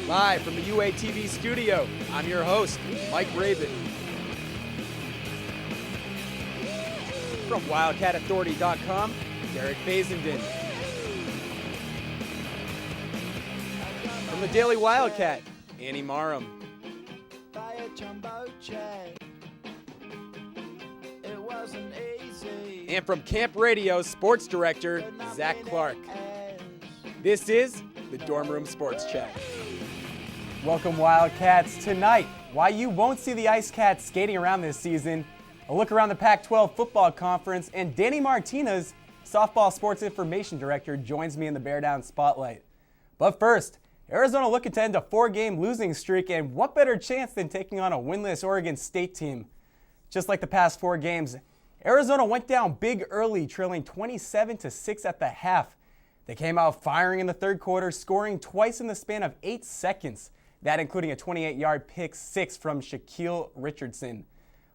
Live from the UATV studio, I'm your host, Mike Raven. From WildcatAuthority.com, Derek Basenden. From the Daily Wildcat, Annie Marham. And from Camp Radio, sports director, Zach Clark. This is the Dorm Room Sports Chat. Welcome, Wildcats. Tonight, why you won't see the Ice Cats skating around this season, a look around the Pac-12 football conference, and Danny Martinez, softball sports information director, joins me in the Bear Down Spotlight. But first, Arizona looking to end a 4-game losing streak, and what better chance than taking on a winless Oregon State team? Just like the past 4 games, Arizona went down big early, trailing 27-6 at the half. They came out firing in the third quarter, scoring twice in the span of 8 seconds, that including a 28-yard pick six from Shaquille Richardson.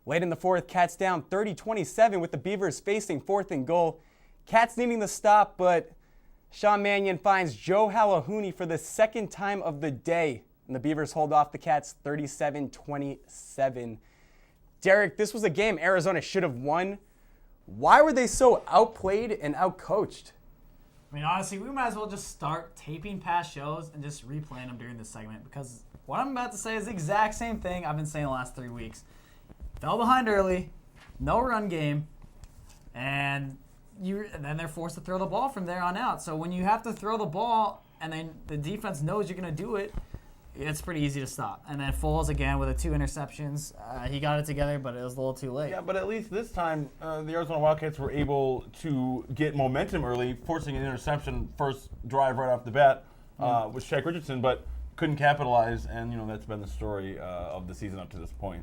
Late in the fourth, Cats down 30-27 with the Beavers facing 4th and goal. Cats needing the stop, but Sean Mannion finds Joe Halahouni for the second time of the day, and the Beavers hold off the Cats 37-27. Derek, this was a game Arizona should have won. Why were they so outplayed and outcoached? I mean, honestly, we might as well just start taping past shows and just replaying them during this segment, because what I'm about to say is the exact same thing I've been saying the last 3 weeks. Fell behind early, no run game, and then they're forced to throw the ball from there on out. So when you have to throw the ball and then the defense knows you're going to do it, it's pretty easy to stop. And then Foles, again, with the 2 interceptions. He got it together, but it was a little too late. Yeah, but at least this time, the Arizona Wildcats were able to get momentum early, forcing an interception first drive right off the bat with Shaq Richardson, but couldn't capitalize. And, that's been the story of the season up to this point.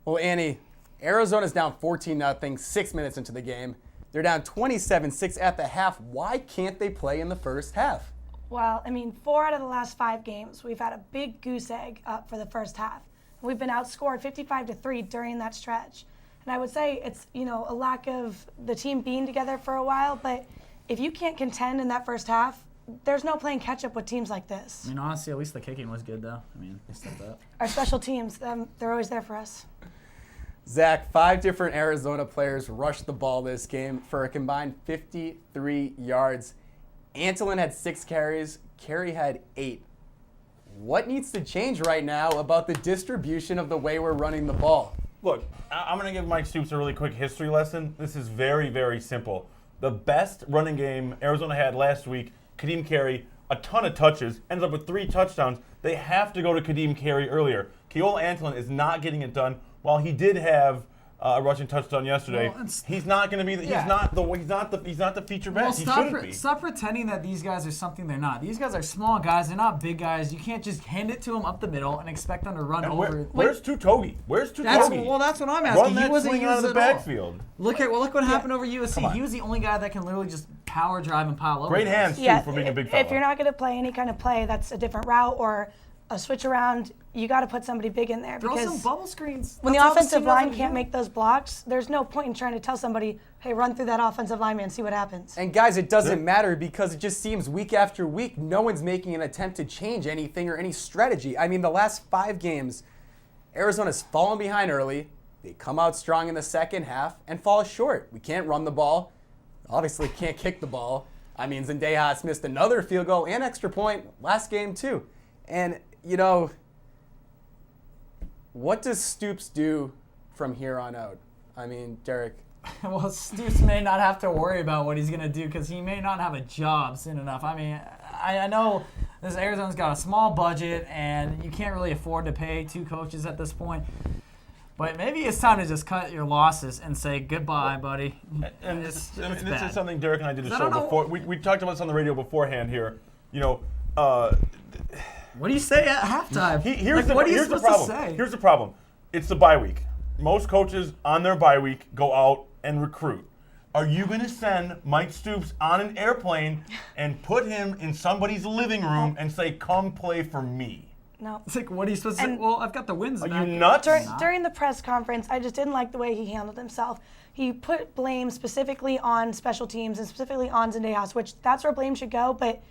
Well, Annie, Arizona's down 14-0, 6 minutes into the game. They're down 27-6 at the half. Why can't they play in the first half? Well, 4 out of the last 5 games, we've had a big goose egg up for the first half. We've been outscored 55-3 during that stretch. And I would say it's, a lack of the team being together for a while, but if you can't contend in that first half, there's no playing catch-up with teams like this. Honestly, at least the kicking was good, though. They stepped up. Our special teams, they're always there for us. Zach, 5 different Arizona players rushed the ball this game for a combined 53 yards. Antolin had 6 carries. Carey had 8. What needs to change right now about the distribution of the way we're running the ball? Look, I'm going to give Mike Stoops a really quick history lesson. This is very, very simple. The best running game Arizona had last week, Kadeem Carey, a ton of touches, ends up with 3 touchdowns. They have to go to Kadeem Carey earlier. Keola Antolin is not getting it done. While he did have a rushing touchdown yesterday, he's not going to be. He's not the feature back. He shouldn't be. Stop pretending that these guys are something they're not. These guys are small guys. They're not big guys. You can't just hand it to them up the middle and expect them to run over. Where's Tutogi? Where's Tutogi? That's what I'm asking. Run that swing out of the backfield. Look what happened over USC. He was the only guy that can literally just power drive and pile over. Great hands too for being a big fella. If you're not going to play any kind of play that's a different route or a switch around, you got to put somebody big in there. Throw because some bubble screens. When the offensive line can't make those blocks, there's no point in trying to tell somebody, hey, run through that offensive lineman and see what happens. And guys, it doesn't matter because it just seems week after week, no one's making an attempt to change anything or any strategy. The last 5 games, Arizona's fallen behind early. They come out strong in the second half and fall short. We can't run the ball. Obviously can't kick the ball. Zendejas missed another field goal and extra point last game too. And what does Stoops do from here on out? Derek. Well, Stoops may not have to worry about what he's going to do because he may not have a job soon enough. I know this Arizona's got a small budget and you can't really afford to pay 2 coaches at this point. But maybe it's time to just cut your losses and say goodbye, buddy. And this is something Derek and I did a show before. We talked about this on the radio beforehand here. What do you say at halftime? Here's the problem. Here's the problem. It's the bye week. Most coaches on their bye week go out and recruit. Are you going to send Mike Stoops on an airplane and put him in somebody's living room and say, come play for me? No. It's like, what are you supposed to say? Well, I've got the wins back. Are you nuts? During the press conference, I just didn't like the way he handled himself. He put blame specifically on special teams and specifically on Zendejas, which that's where blame should go, but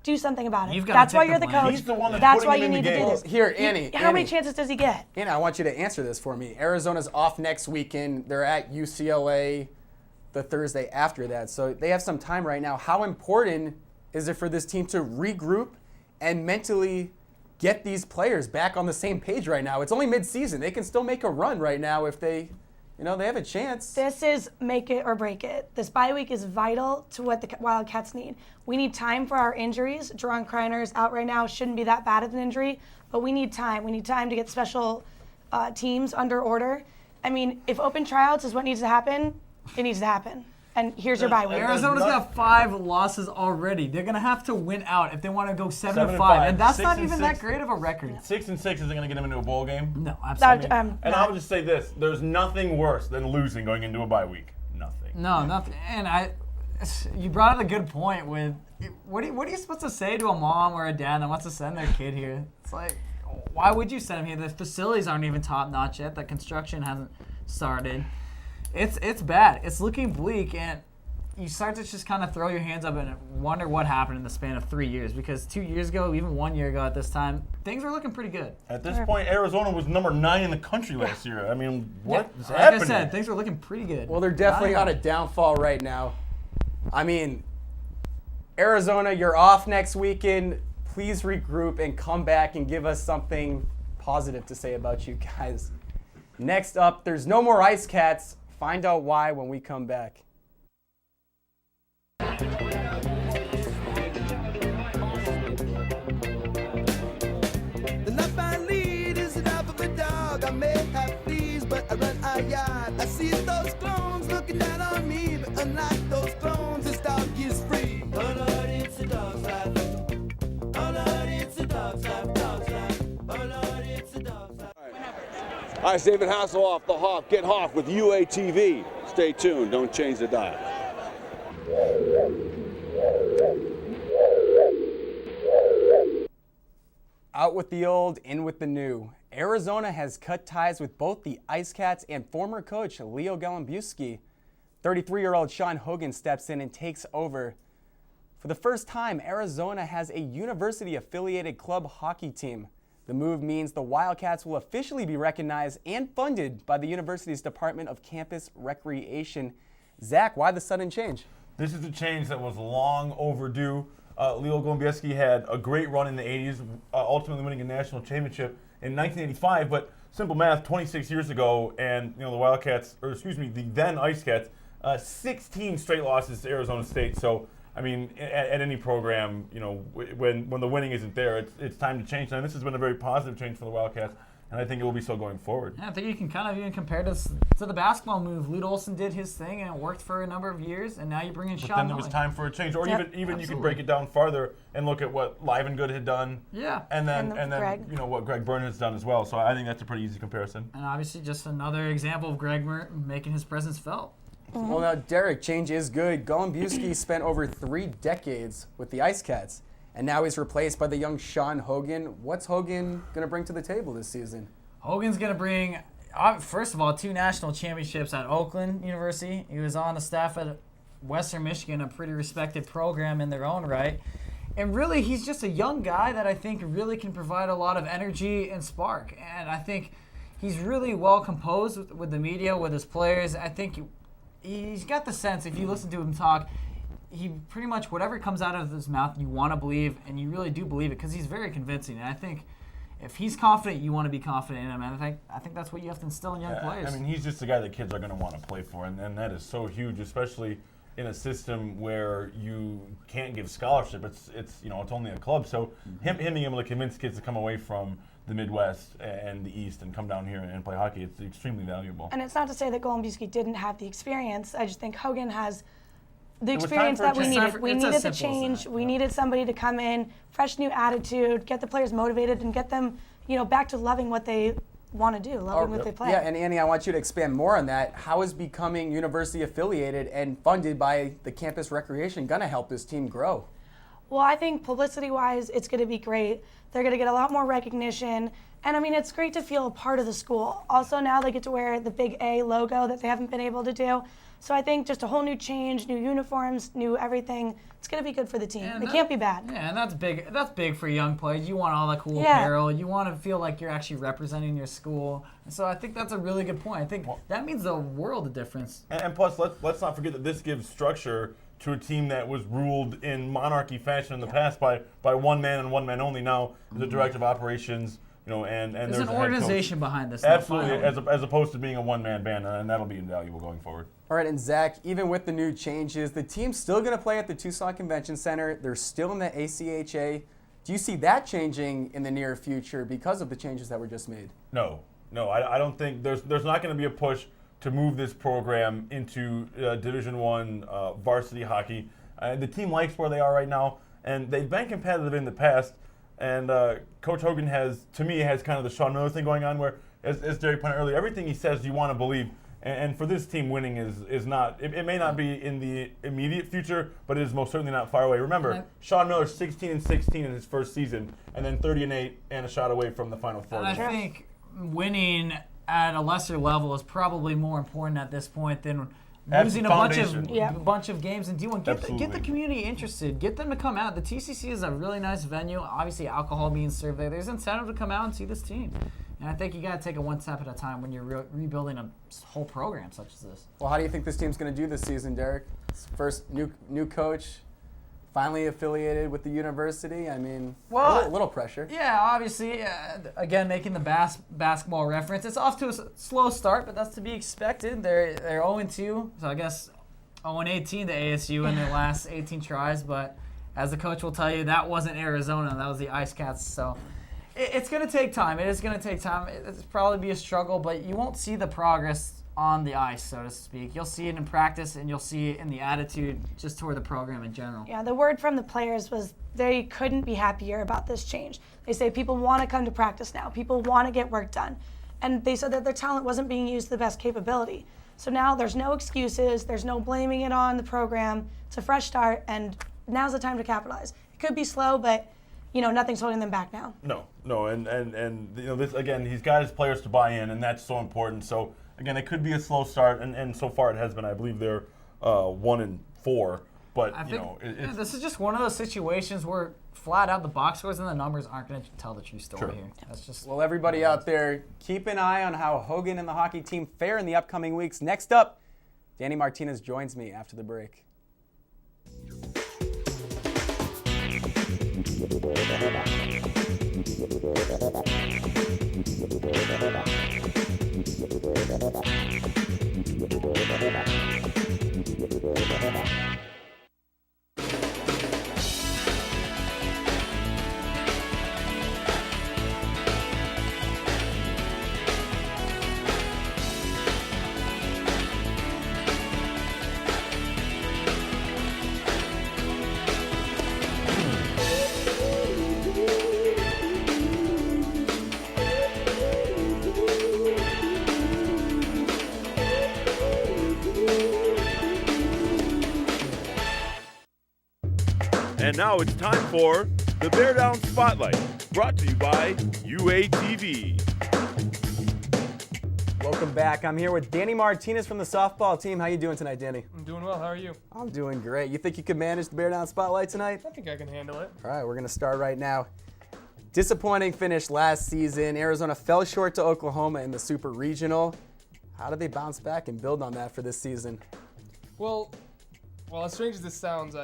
do something about it. You've gotta That's why take you're the the blame. coach. He's the one that's That's putting why him you in need the to do game. this. Here, Annie. How many chances does he get? Anna, I want you to answer this for me. Arizona's off next weekend. They're at UCLA the Thursday after that. So they have some time right now. How important is it for this team to regroup and mentally get these players back on the same page right now? It's only mid-season. They can still make a run right now if they have a chance. This is make it or break it. This bye week is vital to what the Wildcats need. We need time for our injuries. Jerron Kreiner is out right now. Shouldn't be that bad of an injury, but we need time. We need time to get special teams under order. I mean, if open tryouts is what needs to happen, it needs to happen. And here's your bye week. Arizona's got 5 losses already. They're gonna have to win out if they want to go 7-5, and that's 6 not and even 6. that great of a record. 6-6 isn't going to get him into a bowl game. No, absolutely. And I would just say this: there's nothing worse than losing going into a bye week. Nothing. No, nothing. And you brought up a good point with what are you supposed to say to a mom or a dad that wants to send their kid here? It's like, why would you send him here? The facilities aren't even top notch yet. The construction hasn't started. It's bad. It's looking bleak, and you start to just kind of throw your hands up and wonder what happened in the span of 3 years. Because 2 years ago, even 1 year ago at this time, things were looking pretty good. At this point, Arizona was number 9 in the country last year. I mean, what is Like happening? I said, things were looking pretty good. Well, they're definitely on a downfall right now. I mean, Arizona, you're off next weekend. Please regroup and come back and give us something positive to say about you guys. Next up, there's no more Ice Cats. Find out why when we come back. The life I lead is enough of a dog. I may have fleas, but I run a yard. I see those clones looking down on me, but unlike those clones, this dog is free. Oh Lord, it's a dog's life. Oh Lord, it's a dog's life, dog's life. Oh Lord, it's a dog's life. Hi, it's David Hasselhoff, the Hawk. Get Hawk with UATV. Stay tuned. Don't change the dial. Out with the old, in with the new. Arizona has cut ties with both the Ice Cats and former coach Leo Galambewski. 33-year-old Sean Hogan steps in and takes over. For the first time, Arizona has a university-affiliated club hockey team. The move means the Wildcats will officially be recognized and funded by the university's Department of Campus Recreation. Zach, why the sudden change? This is a change that was long overdue. Leo Galambewski had a great run in the 80s, ultimately winning a national championship in 1985. But simple math, 26 years ago, and the Wildcats, the then Ice Cats, 16 straight losses to Arizona State. So, I mean, at any program, when the winning isn't there, it's time to change. And this has been a very positive change for the Wildcats, and I think it will be so going forward. Yeah, I think you can kind of even compare this to the basketball move. Lute Olson did his thing, and it worked for a number of years, and now you bring in But Sean then it Miller. was time for a change, or Yep, even you could break it down farther and look at what Livengood had done. Yeah. And then Greg. what Greg Byrne has done as well. So I think that's a pretty easy comparison. And obviously just another example of Greg Merton making his presence felt. Well, now, Derek, change is good. Galambewski spent over 3 decades with the Ice Cats, and now he's replaced by the young Sean Hogan. What's Hogan going to bring to the table this season? Hogan's going to bring, first of all, 2 national championships at Oakland University. He was on the staff at Western Michigan, a pretty respected program in their own right. And really, he's just a young guy that I think really can provide a lot of energy and spark. And I think he's really well composed with the media, with his players. I think he's got the sense, if you listen to him talk, he pretty much, whatever comes out of his mouth, you want to believe, and you really do believe it because he's very convincing. And I think if he's confident, you want to be confident in him. And I think that's what you have to instill in young players. I mean, he's just the guy that kids are going to want to play for, and that is so huge, especially in a system where you can't give scholarship. It's only a club. So him being able to convince kids to come away from the Midwest and the East and come down here and play hockey, it's extremely valuable. And it's not to say that Galambewski didn't have the experience. I just think Hogan has the was time experience for a that we change. needed. We It's needed as the simple as change. that, We yeah. needed somebody to come in, fresh new attitude, get the players motivated, and get them, back to loving what they want to do, loving what they play. Yeah, and Annie, I want you to expand more on that. How is becoming university affiliated and funded by the campus recreation going to help this team grow? Well, I think publicity-wise, it's going to be great. They're going to get a lot more recognition. And I mean, it's great to feel a part of the school. Also, now they get to wear the big A logo that they haven't been able to do. So I think just a whole new change, new uniforms, new everything. It's going to be good for the team. It can't be bad. Yeah, and that's big. That's big for young players. You want all the cool Yeah. apparel. You want to feel like you're actually representing your school. And so I think that's a really good point. I think that means a world of difference. And plus, let's not forget that this gives structure to a team that was ruled in monarchy fashion in the past by one man and one man only. Now, the director of operations, and There's there's an a head coach. organization behind this. Absolutely, Finally. as opposed to being a one-man band, and that'll be invaluable going forward. All right, and Zach, even with the new changes, the team's still going to play at the Tucson Convention Center. They're still in the ACHA. Do you see that changing in the near future because of the changes that were just made? No, I don't think there's not going to be a push to move this program into Division I varsity hockey. The team likes where they are right now, and they've been competitive in the past. And Coach Hogan has kind of the Sean Miller thing going on, where, as Derek pointed out earlier, everything he says you want to believe. And for this team, winning is not. It may not be in the immediate future, but it is most certainly not far away. Remember, Sean Miller 16-16 in his first season, and then 30-8 and a shot away from the Final Four. And I think winning at a lesser level is probably more important at this point than losing a bunch of games in D1. Get the community interested. Get them to come out. The TCC is a really nice venue. Obviously, alcohol being served there. There's incentive to come out and see this team. And I think you got to take it one step at a time when you're rebuilding a whole program such as this. Well, how do you think this team's going to do this season, Derek? It's first new coach, finally affiliated with the university. I mean, a little pressure. Yeah, obviously, again, making the basketball reference. It's off to a slow start, but that's to be expected. They're 0-2, so I guess 0-18 to ASU in their last 18 tries. But as the coach will tell you, that wasn't Arizona. That was the Ice Cats. So it's going to take time. It is going to take time. It's probably be a struggle, but you won't see the progress on the ice, so to speak. You'll see it in practice, and you'll see it in the attitude just toward the program in general. Yeah, the word from the players was they couldn't be happier about this change. They say people want to come to practice now. People want to get work done. And they said that their talent wasn't being used to the best capability. So now there's no excuses. There's no blaming it on the program. It's a fresh start, and now's the time to capitalize. It could be slow, but nothing's holding them back now. No, and this again, he's got his players to buy in, and that's so important. So again, it could be a slow start, and so far it has been. I believe they're 1-4, but I think this is just one of those situations where flat out the box scores and the numbers aren't going to tell the true story here. That's just. Well, everybody out there, keep an eye on how Hogan and the hockey team fare in the upcoming weeks. Next up, Danny Martinez joins me after the break. And now it's time for the Bear Down Spotlight, brought to you by UATV. Welcome back. I'm here with Danny Martinez from the softball team. How you doing tonight, Danny? I'm doing well. How are you? I'm doing great. You think you could manage the Bear Down Spotlight tonight? I think I can handle it. All right, we're going to start right now. Disappointing finish last season. Arizona fell short to Oklahoma in the Super Regional. How did they bounce back and build on that for this season? Well, as strange as this sounds,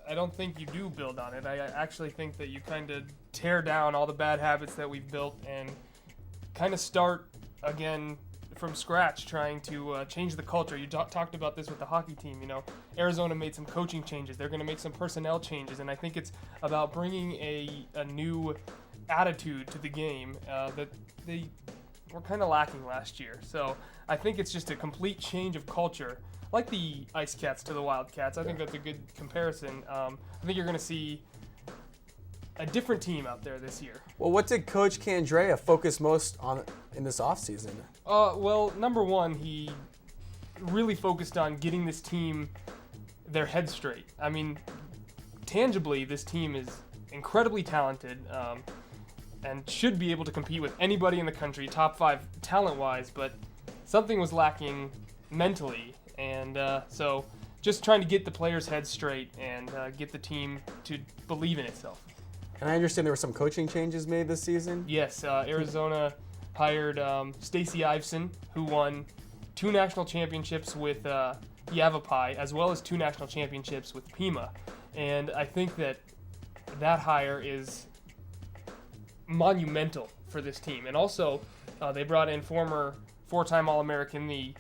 I don't think you do build on it. I actually think that you kind of tear down all the bad habits that we've built and kind of start again from scratch, trying to change the culture. You talked about this with the hockey team. Arizona made some coaching changes. They're going to make some personnel changes, and I think it's about bringing a new attitude to the game that they were kind of lacking last year. So I think it's just a complete change of culture. Like the Ice Cats to the Wildcats. I think that's a good comparison. I think you're going to see a different team out there this year. Well, what did Coach Candrea focus most on in this offseason? Well, number one, he really focused on getting this team their head straight. I mean, tangibly, this team is incredibly talented. and should be able to compete with anybody in the country, top 5 talent-wise, but something was lacking mentally, and so just trying to get the players' heads straight and get the team to believe in itself. And I understand there were some coaching changes made this season. Yes, Arizona hired Stacey Iveson, who won 2 national championships with Yavapai, as well as 2 national championships with Pima. And I think that hire is monumental for this team. And also, they brought in former 4-time All-American, the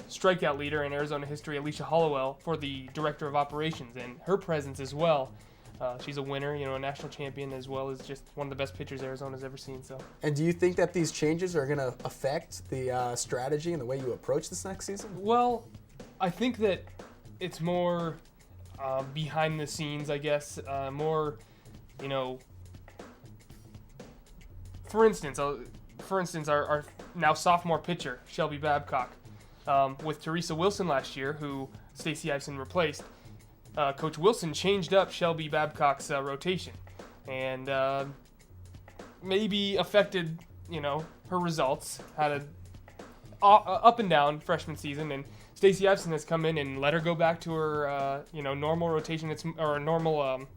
strikeout leader in Arizona history, Alicia Hollowell, for the director of operations, and her presence as well. She's a winner, a national champion, as well as just one of the best pitchers Arizona's ever seen. So. And do you think that these changes are going to affect the strategy and the way you approach this next season? Well, I think that it's more behind the scenes, I guess. More, For instance, our now sophomore pitcher, Shelby Babcock, with Teresa Wilson last year, who Stacey Iveson replaced. Coach Wilson changed up Shelby Babcock's rotation, and maybe affected, her results. Had a up and down freshman season, and Stacey Iveson has come in and let her go back to her, normal rotation. Or normal,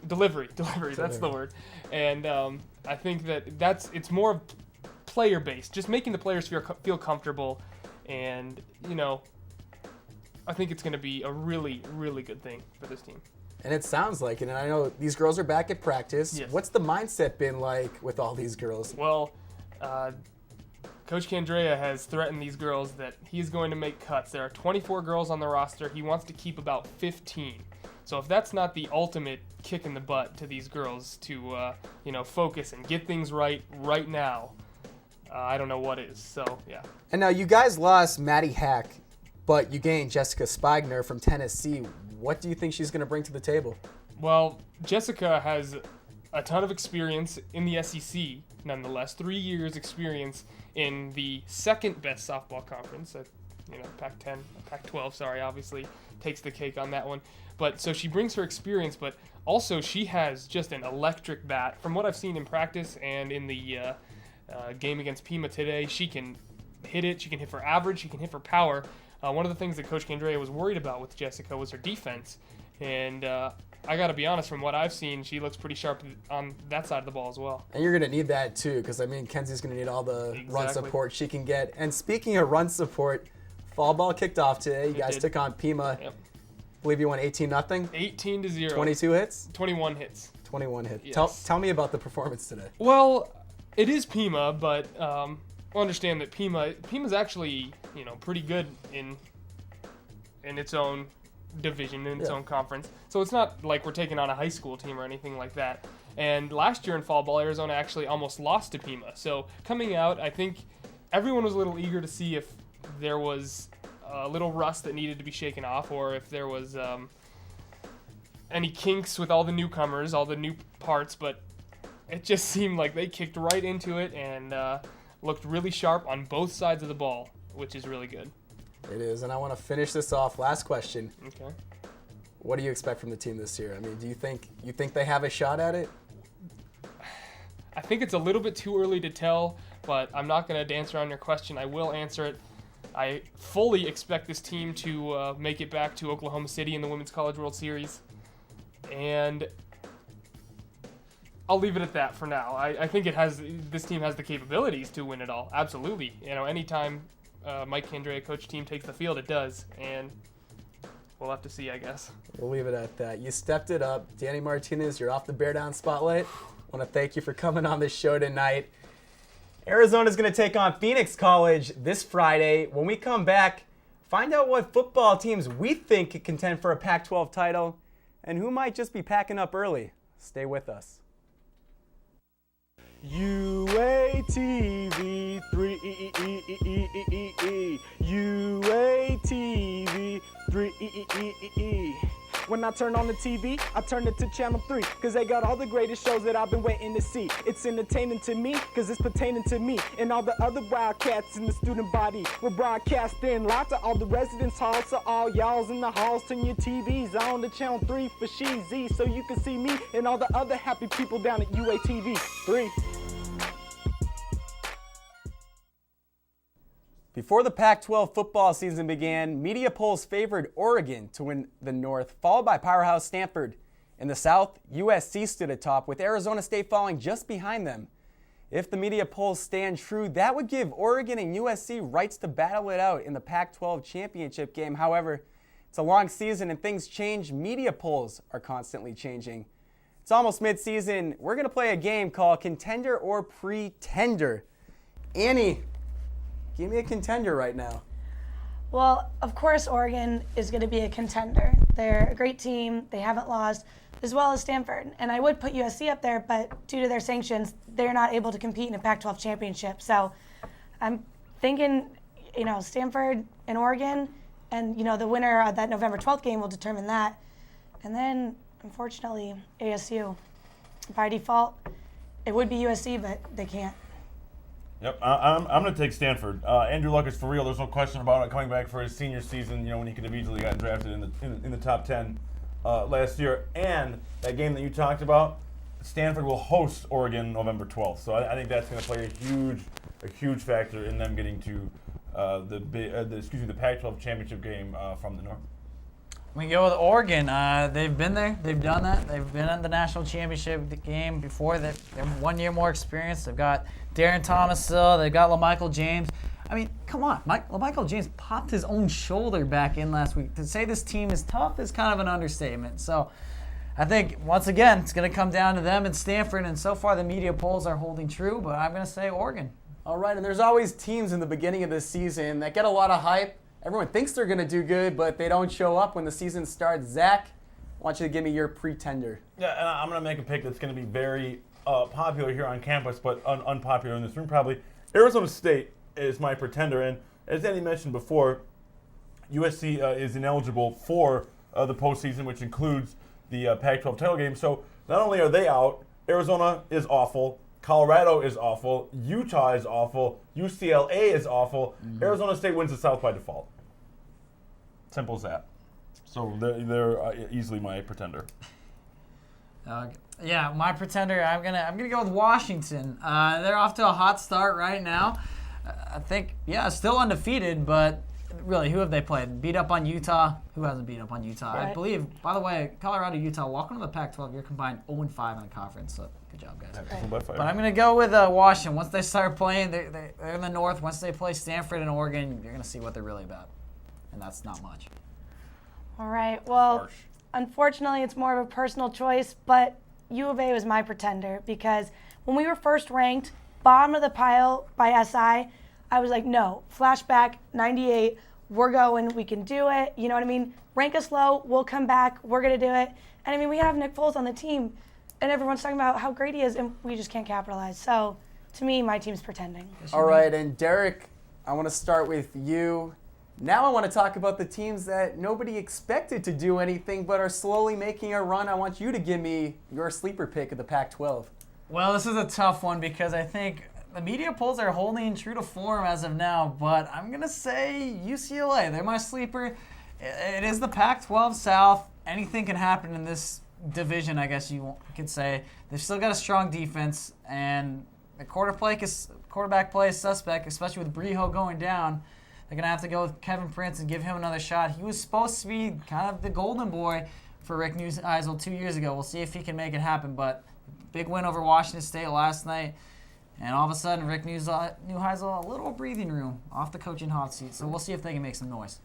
delivery. That's the word. And I think it's more player based, just making the players feel comfortable, and I think it's going to be a really, really good thing for this team. And it sounds like it. And I know these girls are back at practice. Yes. What's the mindset been like with all these girls? Well, Coach Candrea has threatened these girls that he's going to make cuts. There are 24 girls on the roster. He wants to keep about 15. So if that's not the ultimate kick in the butt to these girls to, focus and get things right now, I don't know what is. So, yeah. And now you guys lost Maddie Hack, but you gained Jessica Spigner from Tennessee. What do you think she's going to bring to the table? Well, Jessica has a ton of experience in the SEC, nonetheless. 3 years experience in the second best softball conference, Pac-10, Pac-12, obviously takes the cake on that one. But so she brings her experience, but also she has just an electric bat. From what I've seen in practice and in the game against Pima today, she can hit it. She can hit for average. She can hit for power. One of the things that Coach Candrea was worried about with Jessica was her defense. And I got to be honest, from what I've seen, she looks pretty sharp on that side of the ball as well. And you're going to need that too, because, Kenzie's going to need all the run support she can get. And speaking of run support, fall ball kicked off today. You guys took on Pima. Yep. I believe you won 18-0. 18-0. 22 hits? 21 hits. 21 hits. Yes. Tell me about the performance today. Well, it is Pima, but understand that Pima's actually, pretty good in its own division, in its own conference. So it's not like we're taking on a high school team or anything like that. And last year in fall ball, Arizona actually almost lost to Pima. So coming out, I think everyone was a little eager to see if there was a little rust that needed to be shaken off, or if there was any kinks with all the newcomers, all the new parts, but it just seemed like they kicked right into it and looked really sharp on both sides of the ball, which is really good. It is, and I want to finish this off. Last question. Okay. What do you expect from the team this year? Do you think they have a shot at it? I think it's a little bit too early to tell, but I'm not going to dance around your question. I will answer it. I fully expect this team to make it back to Oklahoma City in the Women's College World Series, and I'll leave it at that for now. I think this team has the capabilities to win it all. Absolutely. Anytime Mike Candrea coach team takes the field, it does, and we'll have to see, I guess. We'll leave it at that. You stepped it up. Danny Martinez, you're off the Bear Down spotlight. I want to thank you for coming on this show tonight. Arizona's going to take on Phoenix College this Friday. When we come back, find out what football teams we think could contend for a Pac-12 title and who might just be packing up early. Stay with us. UATV 3 UATV 3 When I turn on the TV, I turn it to Channel 3, cause they got all the greatest shows that I've been waiting to see. It's entertaining to me, cause it's pertaining to me and all the other Wildcats in the student body. We're broadcasting live to all the residence halls, so all y'all's in the halls, turn your TVs on to Channel 3 for Sheezy, so you can see me and all the other happy people down at UATV 3. Before the Pac-12 football season began, media polls favored Oregon to win the North, followed by powerhouse Stanford. In the South, USC stood atop, with Arizona State falling just behind them. If the media polls stand true, that would give Oregon and USC rights to battle it out in the Pac-12 championship game. However, it's a long season and things change. Media polls are constantly changing. It's almost mid-season. We're going to play a game called Contender or Pretender. Annie, give me a contender right now. Well, of course, Oregon is going to be a contender. They're a great team. They haven't lost, as well as Stanford. And I would put USC up there, but due to their sanctions, they're not able to compete in a Pac-12 championship. So I'm thinking, Stanford and Oregon, and, the winner of that November 12th game will determine that. And then, unfortunately, ASU. By default, it would be USC, but they can't. Yep, I'm going to take Stanford. Andrew Luck is for real. There's no question about it. Coming back for his senior season, when he could have easily gotten drafted in the top 10 last year. And that game that you talked about, Stanford will host Oregon November 12th. So I think that's going to play a huge factor in them getting to the Pac-12 championship game from the North. We go with Oregon. They've been there. They've done that. They've been in the national championship game before. They have 1 year more experience. They've got Darren Thomas still. They've got LaMichael James. I mean, come on. LaMichael James popped his own shoulder back in last week. To say this team is tough is kind of an understatement. So I think, once again, it's going to come down to them and Stanford. And so far, the media polls are holding true. But I'm going to say Oregon. All right, and there's always teams in the beginning of the season that get a lot of hype. Everyone thinks they're going to do good, but they don't show up when the season starts. Zach, I want you to give me your pretender. Yeah, and I'm going to make a pick that's going to be very popular here on campus, but unpopular in this room probably. Arizona State is my pretender, and as Andy mentioned before, USC is ineligible for the postseason, which includes the Pac-12 title game. So not only are they out, Arizona is awful, Colorado is awful, Utah is awful, UCLA is awful. Arizona State wins the South by default. Simple as that. So they're easily my pretender. Yeah, my pretender. I'm gonna go with Washington. They're off to a hot start right now. I think still undefeated, but really, who have they played? Beat up on Utah. Who hasn't beat up on Utah? Right. I believe. By the way, Colorado, Utah, welcome to the Pac-12. You're combined 0-5 in the conference. So good job, guys. But I'm gonna go with Washington. Once they start playing, they're in the North. Once they play Stanford and Oregon, you're gonna see what they're really about, and that's not much. All right. Well, unfortunately, it's more of a personal choice, but U of A was my pretender because when we were first ranked, bottom of the pile by SI, I was like, no, flashback, 98, we're going, we can do it. You know what I mean? Rank us low, we'll come back, we're going to do it. And I mean, we have Nick Foles on the team, and everyone's talking about how great he is, and we just can't capitalize. So, to me, my team's pretending. All right, and Derek, I want to start with you. Now I want to talk about the teams that nobody expected to do anything but are slowly making a run. I want you to give me your sleeper pick of the Pac-12. Well, this is a tough one because I think the media polls are holding true to form as of now, but I'm going to say UCLA. They're my sleeper. It is the Pac-12 South. Anything can happen in this division, I guess you could say. They've still got a strong defense, and the quarterback play is suspect, especially with Breho going down. They're going to have to go with Kevin Prince and give him another shot. He was supposed to be kind of the golden boy for Rick Neuheisel 2 years ago. We'll see if he can make it happen, but big win over Washington State last night. And all of a sudden, Rick Neuheisel, a little breathing room off the coaching hot seat. So we'll see if they can make some noise.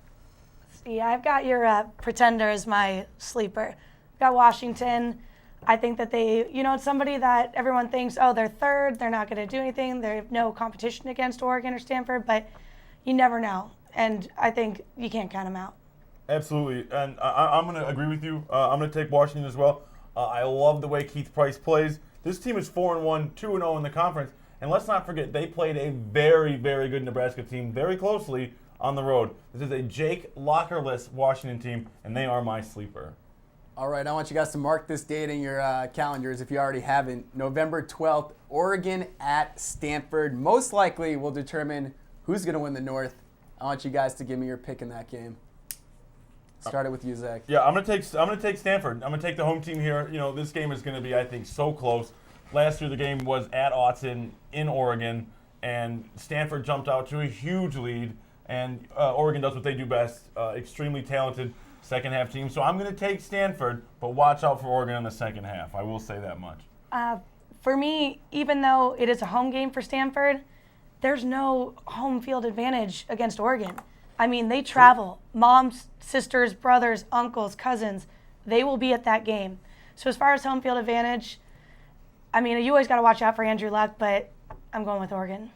Yeah, I've got your pretender as my sleeper. I've got Washington. I think that it's somebody that everyone thinks, oh, they're third, they're not going to do anything. They have no competition against Oregon or Stanford, but you never know. And I think you can't count them out. Absolutely. And I'm going to agree with you. I'm going to take Washington as well. I love the way Keith Price plays. This team is 4-1, 2-0 in the conference. And let's not forget, they played a very, very good Nebraska team very closely on the road. This is a Jake Lockerless Washington team, and they are my sleeper. All right, I want you guys to mark this date in your calendars if you already haven't. November 12th, Oregon at Stanford. Most likely will determine who's going to win the North. I want you guys to give me your pick in that game. Started with you, Zach. Yeah, I'm gonna take Stanford. I'm gonna take the home team here. You know, this game is gonna be, I think, so close. Last year the game was at Autzen in Oregon, and Stanford jumped out to a huge lead. And Oregon does what they do best, extremely talented second half team. So I'm gonna take Stanford, but watch out for Oregon in the second half. I will say that much. For me, even though it is a home game for Stanford, there's no home field advantage against Oregon. I mean, they travel. Moms, sisters, brothers, uncles, cousins, they will be at that game. So as far as home field advantage, I mean, you always got to watch out for Andrew Luck, but I'm going with Oregon.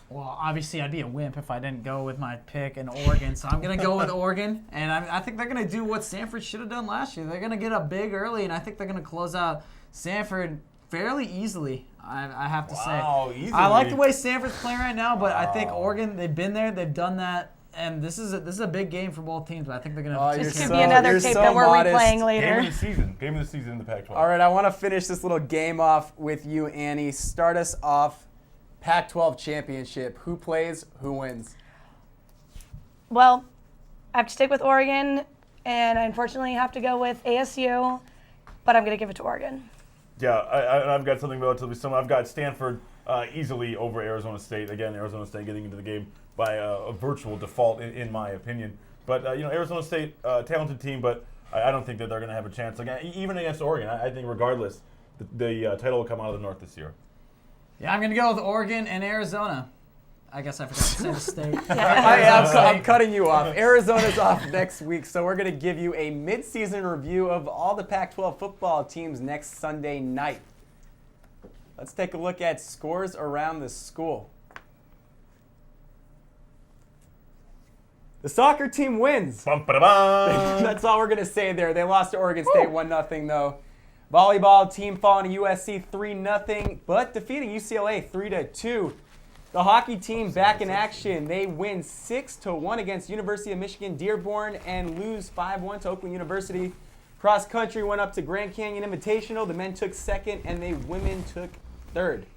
Well, obviously, I'd be a wimp if I didn't go with my pick in Oregon. So I'm going to go with Oregon. And I think they're going to do what Stanford should have done last year. They're going to get up big early, and I think they're going to close out Stanford fairly easily, I have to say. Easily. I like the way Stanford's playing right now, but I think Oregon, they've been there, they've done that. And this is a big game for both teams, but I think they're going to This could be another tape that we're replaying later. Game of the season in the Pac-12. All right, I want to finish this little game off with you, Annie. Start us off. Pac-12 championship. Who plays? Who wins? Well, I have to stick with Oregon, and I unfortunately have to go with ASU, but I'm going to give it to Oregon. Yeah, I've got something relatively similar. I've got Stanford easily over Arizona State. Again, Arizona State getting into the game by a virtual default, in my opinion. But, Arizona State, talented team, but I don't think that they're going to have a chance. Even against Oregon, I think regardless, the title will come out of the North this year. Yeah, I'm going to go with Oregon and Arizona. I guess I forgot to say the state. I'm cutting you off. Arizona's off next week, so we're going to give you a mid-season review of all the Pac-12 football teams next Sunday night. Let's take a look at scores around the school. The soccer team wins. That's all we're going to say there. They lost to Oregon State 1-0, though. Volleyball team falling to USC 3-0, but defeating UCLA 3-2. The hockey team back in action. They win 6-1 against University of Michigan Dearborn and lose 5-1 to Oakland University. Cross country went up to Grand Canyon Invitational. The men took second and the women took third.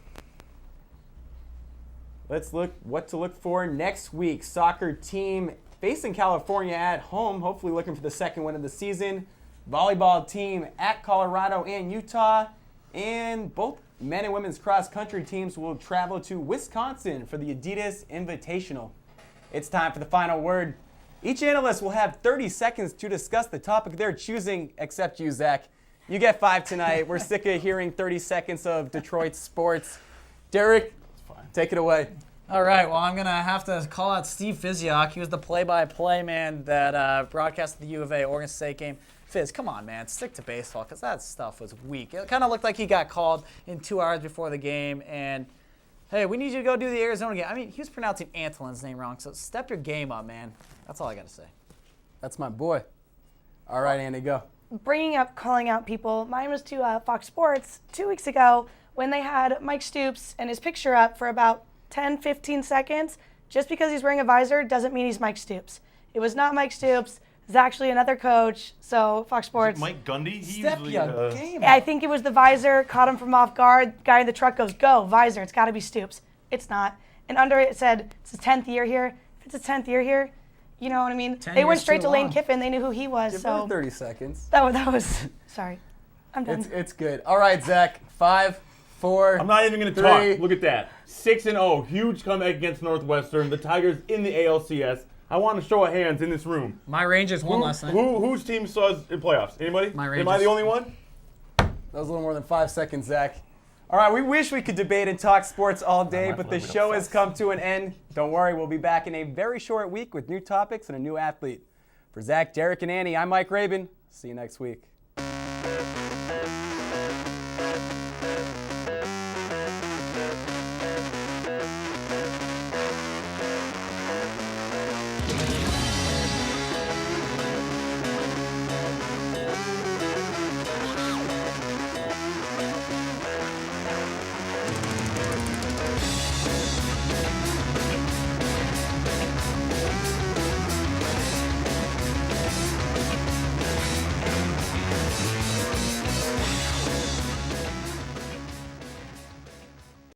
Let's look what to look for next week. Soccer team facing California at home, hopefully looking for the second win of the season. Volleyball team at Colorado and Utah. And both men and women's cross-country teams will travel to Wisconsin for the Adidas Invitational. It's time for the final word. Each analyst will have 30 seconds to discuss the topic they're choosing, except you, Zach. You get 5 tonight. We're sick of hearing 30 seconds of Detroit sports. Derek, take it away. All right, well, I'm going to have to call out Steve Fiziak. He was the play-by-play man that broadcasted the U of A Oregon State game. Fizz, come on, man. Stick to baseball because that stuff was weak. It kind of looked like he got called in 2 hours before the game. And, hey, we need you to go do the Arizona game. I mean, he was pronouncing Antolin's name wrong, so step your game up, man. That's all I got to say. That's my boy. All right, Andy, go. Bringing up calling out people, mine was to Fox Sports 2 weeks ago when they had Mike Stoops and his picture up for about 10, 15 seconds. Just because he's wearing a visor doesn't mean he's Mike Stoops. It was not Mike Stoops. It's actually another coach. So Fox Sports. Mike Gundy? Step your game. I think it was the visor, caught him from off guard. Guy in the truck goes, go, visor. It's got to be Stoops. It's not. And under it said, it's his 10th year here. If it's his 10th year here, you know what I mean? They went straight to Lane Kiffin. They knew who he was. Give so her 30 seconds. That was, sorry. I'm done. It's good. All right, Zach. 5, 4. I'm not even going to talk. Look at that. 6-0. Huge comeback against Northwestern. The Tigers in the ALCS. I want a show of hands in this room. My Rangers won last night. Whose team saw us in playoffs? Anybody? My Rangers. Am I the only one? That was a little more than 5 seconds, Zach. All right, we wish we could debate and talk sports all day, but the show has come to an end. Don't worry, we'll be back in a very short week with new topics and a new athlete. For Zach, Derek, and Annie, I'm Mike Rabin. See you next week.